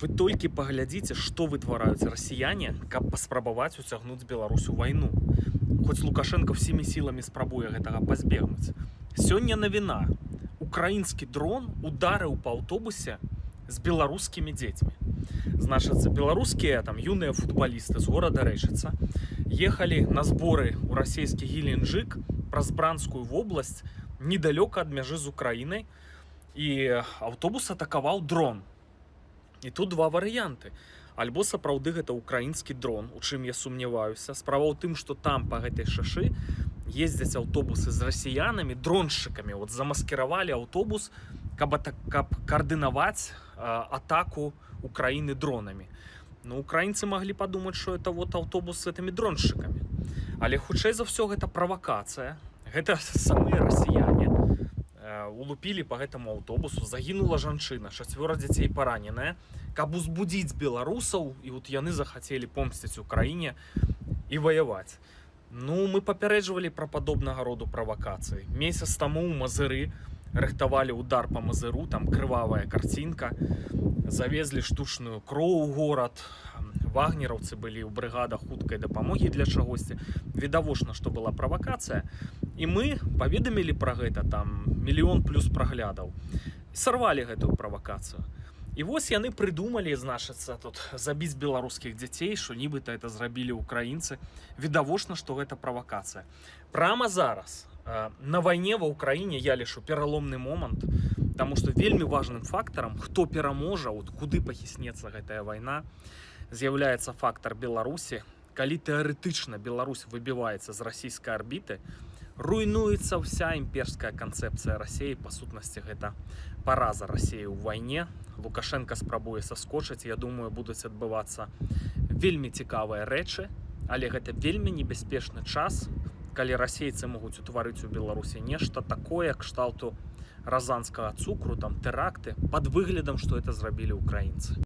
Вы толькі паглядзіце, што вытвараюць расіяне, каб паспрабаваць уцягнуць Беларусь у вайну. Хоць Лукашенко всімі сіламі спрабуе гэтага пазбегнуць. Сёння навіна. Украінскі дрон ударыў па аўтобусе з беларускімі дзецьмі. Значыцца, беларускія там юныя футбалісты з горада Рэчыца ехалі на зборы ў расійскі Геленджык праз Бранскую вобласць недалёка ад мяжы з Украінай, і аўтобус атакаваў дрон. І тут два варыянты. Альбо сапраўды гэта украінскі дрон, у чым я сумняваюся. Справа ў тым, што там па гэтай шашы ездзяць аўтобусы з расіянамі, дроншчыкамі. От замаскіравалі аўтобус, каб каардынаваць атаку Украіны дронамі. Ну, украінцы маглі падумаць, што это вот аўтобус з гэтымі дроншчыкамі. Але хутчэй за ўсё гэта правакацыя. Гэта самыя расіяне улупілі по гэтаму аўтобусу, загінула жанчына, 4 дзяцей параненыя, каб узбудзіць беларусаў, і вот яны захацелі помсціць Украіне і ваяваць. Ну, мы папярэджвалі пра падобнага роду правакацыі. Месяц таму ў Мазыры рыхтавалі удар па Мазыру, там крывавая карцінка, завезлі штучную кроў у горад, вагнераўцы былі ў брыгадах хуткай дапамогі для чагосьці. Відавочна, што была правакацыя. І мы паведамілі пра гэта, там, 1 мільён плюс праглядаў. І сарвалі гэтую правакацыю. І вось яны прыдумалі, значыцца, тут забіць беларускіх дзяцей, што нібыта это зрабілі украінцы. Відавочна, што гэта правакацыя. Прама зараз на вайне ва Ўкраіне я лічу пераломны момант, таму што вельмі важным фактарам, хто пераможа, от куды пахіснецца гэтая вайна, з'яўляецца фактар Беларусі. Калі тэарэтычна Беларусь выбіваецца з расійскай арбіты, руйнуецца вся імперская канцэпцыя Расіі. Па сутнасці, гэта параза Расіі ў вайне. Лукашенко спрабуе саскочыць. Я думаю, будуць адбывацца вельмі цікавыя рэчы, але гэта вельмі небяспечны час, калі расейцы могуць утварыць у Беларусі нешта такое, кшталту разанскага цукру, там тэракты, пад выглядам, што это зрабілі украінцы.